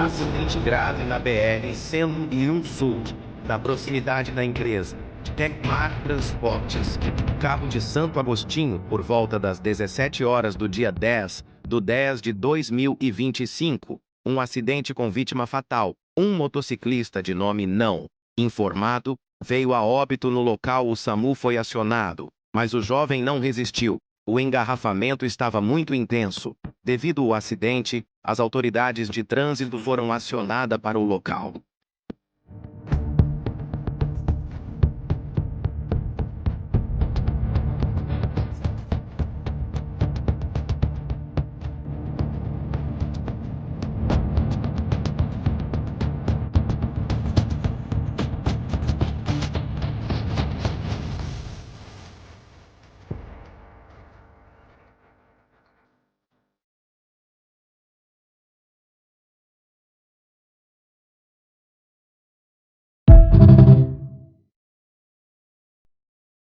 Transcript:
Acidente grave na BR-101 Sul, na proximidade da empresa Tecmar Transportes. Carro de Santo Agostinho, por volta das 17 horas do dia 10/10/2025. Um acidente com vítima fatal. Um motociclista de nome não informado veio a óbito no local. O SAMU foi acionado, mas o jovem não resistiu. O engarrafamento estava muito intenso. Devido ao acidente, as autoridades de trânsito foram acionadas para o local.